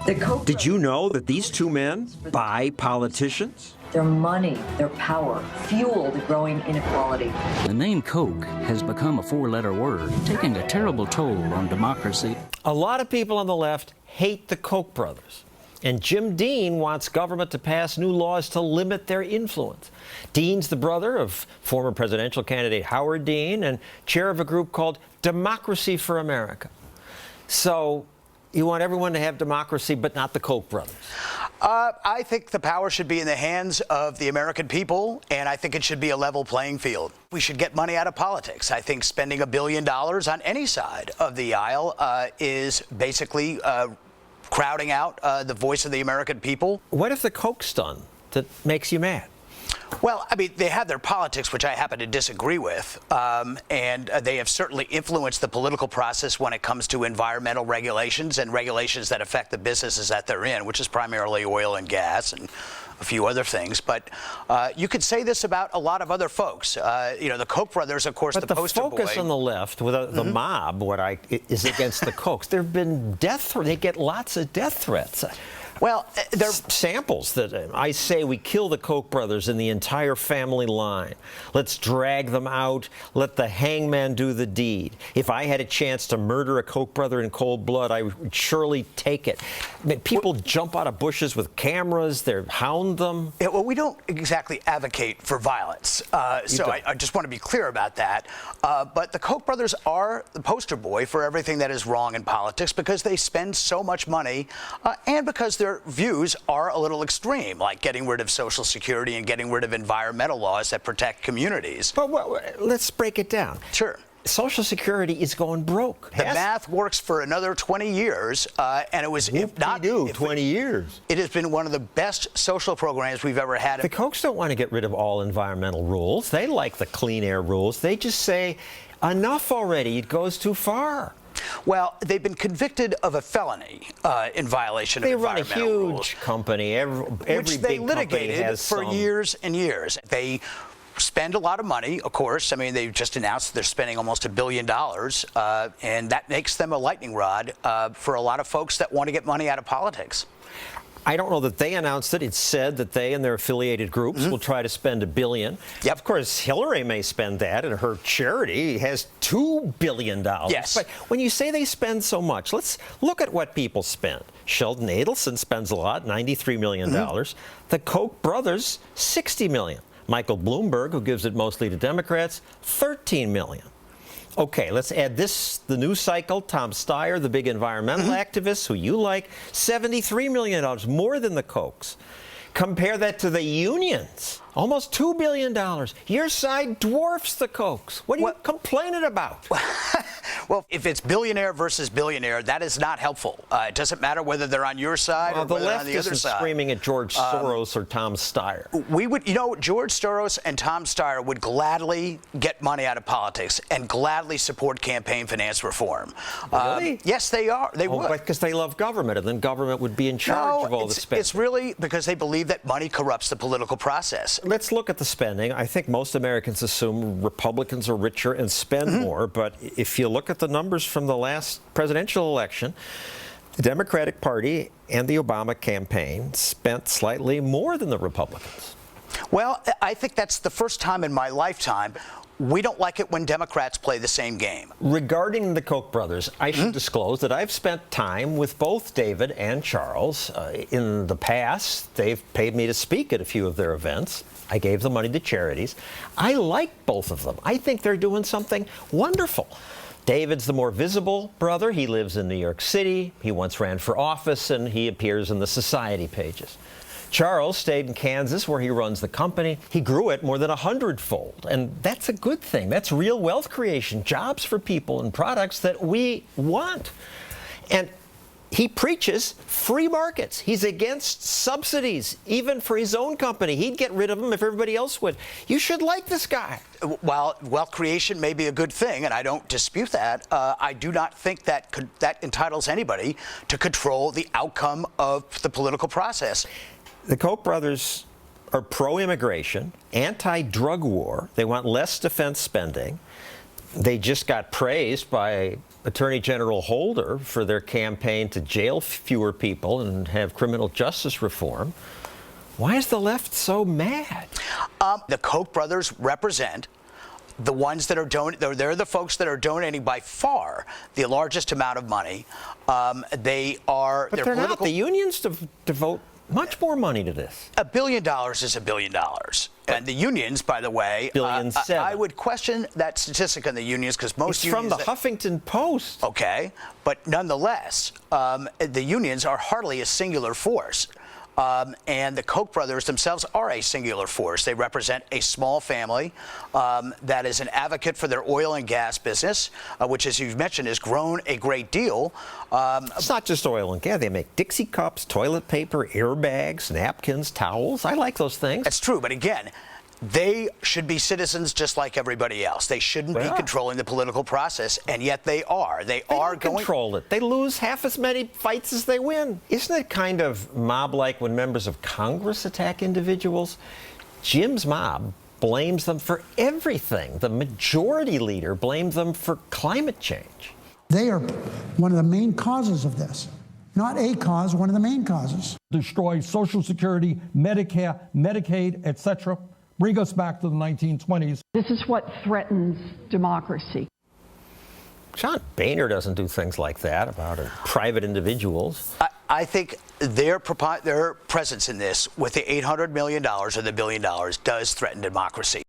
Did you know that these two men buy politicians? Their money, their power, fuel the growing inequality. The name Koch has become a four-letter word, taking a terrible toll on democracy. A lot of people on the left hate the Koch brothers. And Jim Dean wants government to pass new laws to limit their influence. Dean's the brother of former presidential candidate Howard Dean and chair of a group called Democracy for America. So you want everyone to have democracy, but not the Koch brothers? I think the power should be in the hands of the American people, and I think it should be a level playing field. We should get money out of politics. I think spending $1 billion on any side of the aisle is basically crowding out the voice of the American people. What if the Koch's done that makes you mad? Well, I mean, they have their politics, which I happen to disagree with, and they have certainly influenced the political process when it comes to environmental regulations and regulations that affect the businesses that they're in, which is primarily oil and gas and a few other things. But you could say this about a lot of other folks. You know, the Koch brothers, of course, but the poster boy. But the focus on the left, with the mob, is against the Kochs. There have been death threats. They get lots of death threats. Well, there are samples that I say we kill the Koch brothers in the entire family line. Let's drag them out. Let the hangman do the deed. If I had a chance to murder a Koch brother in cold blood, I would surely take it. I mean, people jump out of bushes with cameras. They hound them. Yeah, well, we don't exactly advocate for violence. So I just want to be clear about that. But the Koch brothers are the poster boy for everything that is wrong in politics because they spend so much money and because their views are a little extreme, like getting rid of Social Security and getting rid of environmental laws that protect communities. But let's break it down. Sure. Social Security is going broke. The math works for another 20 years, and it was, if not 20 years. It has been one of the best social programs we've ever had. The Kochs don't want to get rid of all environmental rules. They like the clean air rules. They just say, enough already. It goes too far. Well, they've been convicted of a felony in violation of environmental rules. They run a huge company. Every which they big company has for years and years. They spend a lot of money, of course. I mean, they've just announced they're spending almost $1 billion, and that makes them a lightning rod for a lot of folks that want to get money out of politics. I don't know that they announced it. It's said that they and their affiliated groups will try to spend $1 billion. Yep. Of course, Hillary may spend that, and her charity has $2 billion. Yes. But when you say they spend so much, let's look at what people spend. Sheldon Adelson spends a lot, $93 million. The Koch brothers, $60 million. Michael Bloomberg, who gives it mostly to Democrats, $13 million. Okay, let's add this, the news cycle, Tom Steyer, the big environmental activist who you like, $73 million, more than the Kochs. Compare that to the unions, almost $2 billion. Your side dwarfs the Kochs. What are you complaining about? Well, if it's billionaire versus billionaire, that is not helpful. It doesn't matter whether they're on your side or whether they're on the other side. The left isn't screaming at George Soros or Tom Steyer. We would, you know, George Soros and Tom Steyer would gladly get money out of politics and gladly support campaign finance reform. Really? Yes, they are. They would. Because they love government, and then government would be in charge of all the spending. It's really because they believe that money corrupts the political process. Let's look at the spending. I think most Americans assume Republicans are richer and spend more, but if you look at the numbers from the last presidential election, the Democratic Party and the Obama campaign spent slightly more than the Republicans. Well, I think that's the first time in my lifetime. We don't like it when Democrats play the same game. Regarding the Koch brothers, I should disclose that I've spent time with both David and Charles. In the past, they've paid me to speak at a few of their events. I gave the money to charities. I like both of them. I think they're doing something wonderful. David's the more visible brother. He lives in New York City. He once ran for office, and he appears in the society pages. Charles stayed in Kansas, where he runs the company. He grew it more than 100-fold, and that's a good thing. That's real wealth creation, jobs for people and products that we want. And he preaches free markets. He's against subsidies, even for his own company. He'd get rid of them if everybody else would. You should like this guy. While wealth creation may be a good thing, and I don't dispute that, I do not think that that entitles anybody to control the outcome of the political process. The Koch brothers are pro-immigration, anti-drug war. They want less defense spending. They just got praised by Attorney General Holder for their campaign to jail fewer people and have criminal justice reform. Why is the left so mad? The Koch brothers represent the ones that are donating. They're the folks that are donating by far the largest amount of money. They are. But they're not. The unions devote much more money to this. $1 billion is $1 billion. And the unions, by the way, I would question that statistic on the unions because most unions. It's from the Huffington Post. Okay, but nonetheless, the unions are hardly a singular force. And the Koch brothers themselves are a singular force. They represent a small family that is an advocate for their oil and gas business, which, as you've mentioned, has grown a great deal. It's not just oil and gas. They make Dixie cups, toilet paper, airbags, napkins, towels. I like those things. That's true, but again, they should be citizens just like everybody else. They shouldn't be controlling the political process, and yet they are. They are going to control it. They lose half as many fights as they win. Isn't it kind of mob-like when members of Congress attack individuals? Jim's mob blames them for everything. The majority leader blames them for climate change. They are one of the main causes of this. Not a cause, one of the main causes. Destroy Social Security, Medicare, Medicaid, etc. Bring us back to the 1920s. This is what threatens democracy. John Boehner doesn't do things like that about private individuals. I think their presence in this with the $800 million or the $1 billion does threaten democracy.